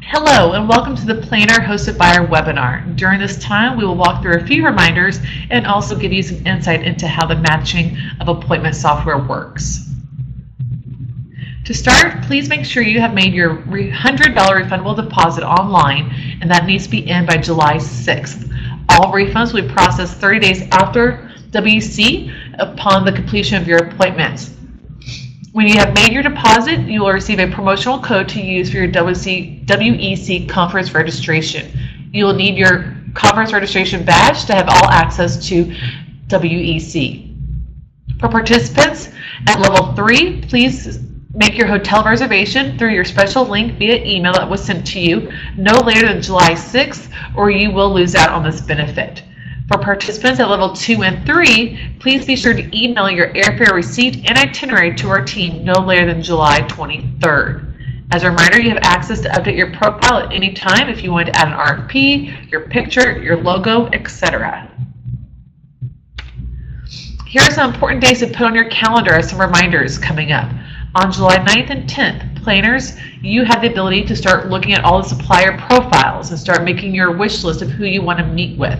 Hello and welcome to the Planner hosted by our webinar. During this time, we will walk through a few reminders and also give you some insight into how the matching of appointment software works. To start, please make sure you have made your $100 refundable deposit online, and that needs to be in by July 6th. All refunds will be processed 30 days after WC upon the completion of your appointments. When you have made your deposit, you will receive a promotional code to use for your WEC conference registration. You will need your conference registration badge to have all access to WEC. For participants at level 3, please make your hotel reservation through your special link via email that was sent to you no later than July 6th, or you will lose out on this benefit. For participants at level 2 and 3, please be sure to email your airfare receipt and itinerary to our team no later than July 23rd. As a reminder, you have access to update your profile at any time if you want to add an RFP, your picture, your logo, etc. Here are some important days to put on your calendar as some reminders coming up. On July 9th and 10th, planners, you have the ability to start looking at all the supplier profiles and start making your wish list of who you want to meet with.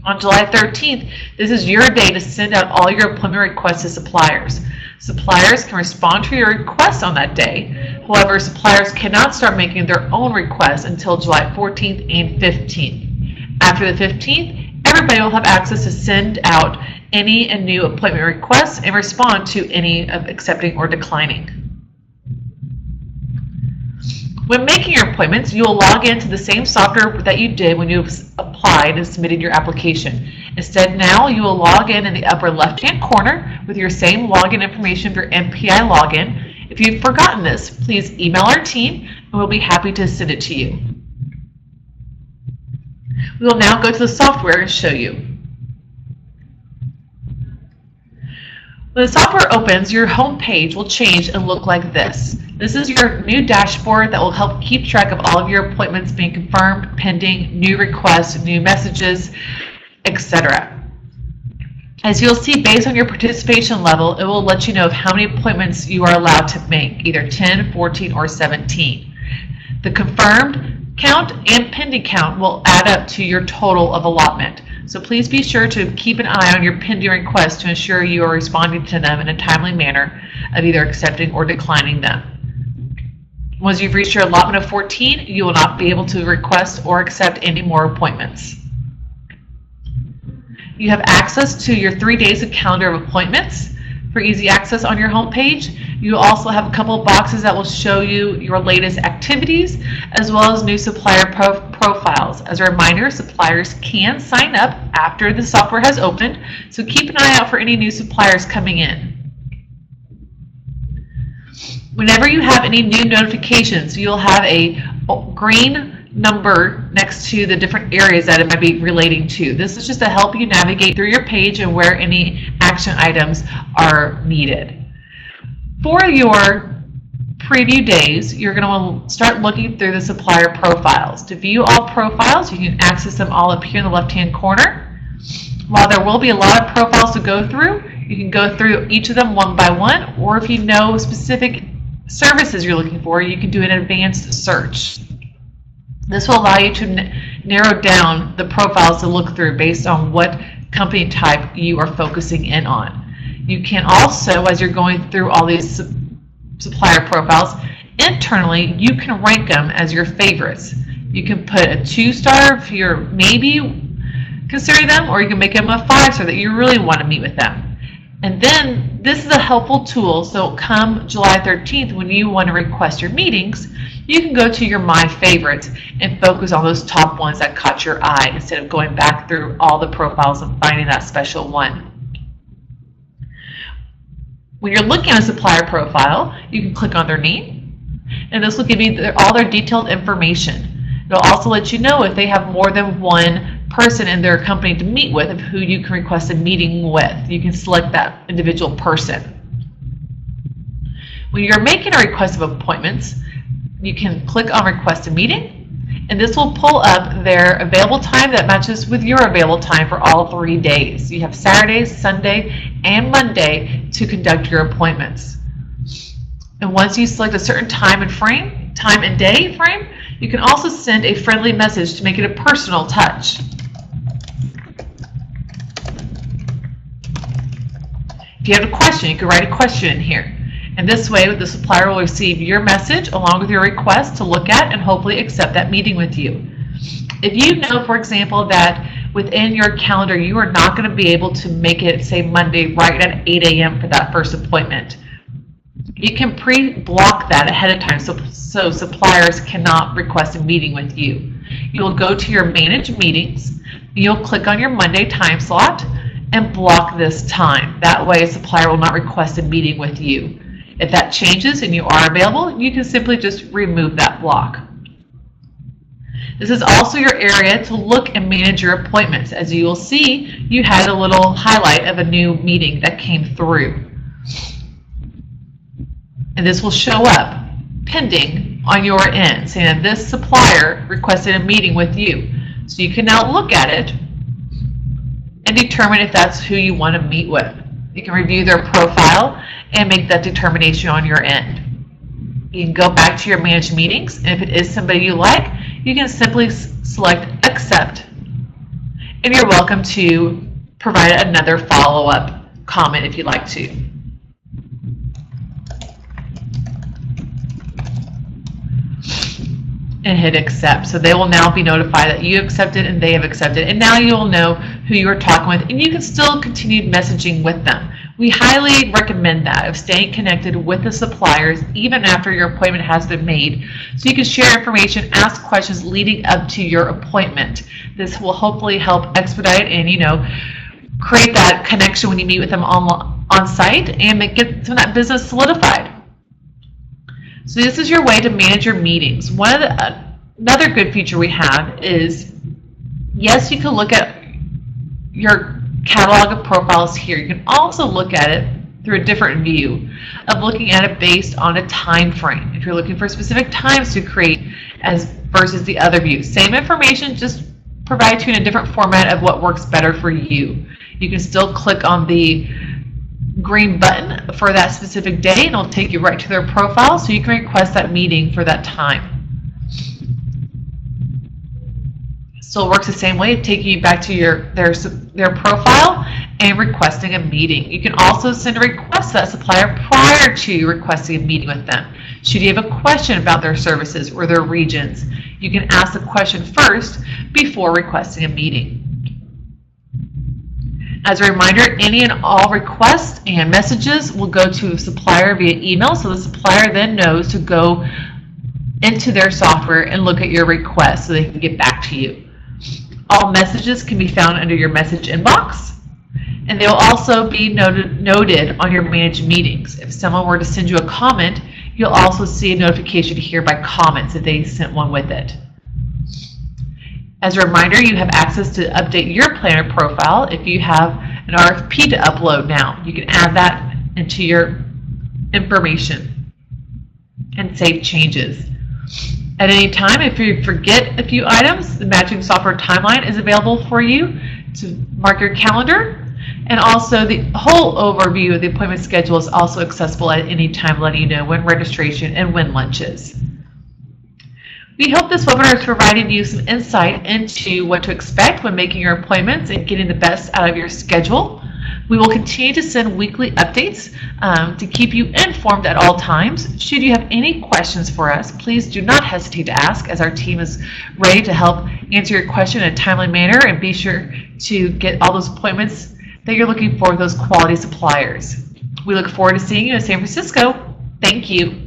On July 13th, this is your day to send out all your appointment requests to suppliers. Suppliers can respond to your request on that day. However, suppliers cannot start making their own requests until July 14th and 15th. After the 15th, everybody will have access to send out any and new appointment requests and respond to any of accepting or declining. When making your appointments, you will log into the same software that you did when you applied and submitted your application. Instead, now you will log in the upper left-hand corner with your same login information for MPI login. If you've forgotten this, please email our team and we'll be happy to send it to you. We will now go to the software and show you. When the software opens, your home page will change and look like this. This is your new dashboard that will help keep track of all of your appointments being confirmed, pending, new requests, new messages, etc. As you'll see, based on your participation level, it will let you know how many appointments you are allowed to make, either 10, 14, or 17. The confirmed count and pending count will add up to your total of allotment. So please be sure to keep an eye on your pending requests to ensure you are responding to them in a timely manner of either accepting or declining them. Once you've reached your allotment of 14, you will not be able to request or accept any more appointments. You have access to your 3 days of calendar of appointments for easy access on your home page. You also have a couple of boxes that will show you your latest activities as well as new supplier profiles. As a reminder, suppliers can sign up after the software has opened, so keep an eye out for any new suppliers coming in. Whenever you have any new notifications, you'll have a green number next to the different areas that it might be relating to. This is just to help you navigate through your page and where any action items are needed. For your preview days, you're going to start looking through the supplier profiles. To view all profiles, you can access them all up here in the left-hand corner. While there will be a lot of profiles to go through, you can go through each of them one by one, or if you know specific services you're looking for, you can do an advanced search. This will allow you to narrow down the profiles to look through based on what company type you are focusing in on. You can also, as you're going through all these supplier profiles, internally you can rank them as your favorites. You can put a 2-star if you're maybe consider them, or you can make them a 5-star that you really want to meet with them. And then this is a helpful tool, so come July 13th when you want to request your meetings, you can go to your My Favorites and focus on those top ones that caught your eye instead of going back through all the profiles and finding that special one. When you're looking at a supplier profile, you can click on their name, and this will give you all their detailed information. It'll also let you know if they have more than one person in their company to meet with, of who you can request a meeting with. You can select that individual person. When you're making a request of appointments, you can click on Request a Meeting, and this will pull up their available time that matches with your available time for all 3 days. You have Saturday, Sunday, and Monday to conduct your appointments. And once you select a certain time and day frame, You can also send a friendly message to make it a personal touch. If you have a question, you can write a question in here. And this way, the supplier will receive your message along with your request to look at and hopefully accept that meeting with you. If you know, for example, that within your calendar you are not going to be able to make it, say, Monday right at 8 a.m. for that first appointment, you can pre-block that ahead of time so suppliers cannot request a meeting with you. You'll go to your Manage Meetings, you'll click on your Monday time slot, and block this time. That way a supplier will not request a meeting with you. If that changes and you are available, you can simply just remove that block. This is also your area to look and manage your appointments. As you will see, you had a little highlight of a new meeting that came through. And this will show up pending on your end, saying that this supplier requested a meeting with you. So you can now look at it and determine if that's who you want to meet with. You can review their profile and make that determination on your end. You can go back to your Managed Meetings, and if it is somebody you like, you can simply select Accept, and you're welcome to provide another follow-up comment if you'd like to. And hit Accept. So they will now be notified that you accepted and they have accepted, and now you'll know who you are talking with, and you can still continue messaging with them. We highly recommend that, of staying connected with the suppliers even after your appointment has been made, so you can share information, ask questions leading up to your appointment. This will hopefully help expedite and create that connection when you meet with them on site and get some of that business solidified. So this is your way to manage your meetings. Another good feature we have is, yes, you can look at your catalog of profiles here. You can also look at it through a different view of looking at it based on a time frame. If you're looking for specific times to create versus the other view. Same information, just provided to you in a different format of what works better for you. You can still click on the green button for that specific day and it'll take you right to their profile, so you can request that meeting for that time. Still works the same way, taking you back to their profile and requesting a meeting. You can also send a request to that supplier prior to requesting a meeting with them. Should you have a question about their services or their regions, you can ask the question first before requesting a meeting. As a reminder, any and all requests and messages will go to a supplier via email, so the supplier then knows to go into their software and look at your request so they can get back to you. All messages can be found under your message inbox, and they'll also be noted on your Managed Meetings. If someone were to send you a comment, you'll also see a notification here by comments if they sent one with it. As a reminder, you have access to update your planner profile. If you have an RFP to upload now, you can add that into your information and save changes. At any time, if you forget a few items, the Matching Software Timeline is available for you to mark your calendar, and also the whole overview of the appointment schedule is also accessible at any time, letting you know when registration and when lunch is. We hope this webinar has provided you some insight into what to expect when making your appointments and getting the best out of your schedule. We will continue to send weekly updates to keep you informed at all times. Should you have any questions for us, please do not hesitate to ask, as our team is ready to help answer your question in a timely manner, and be sure to get all those appointments that you're looking for with those quality suppliers. We look forward to seeing you in San Francisco. Thank you.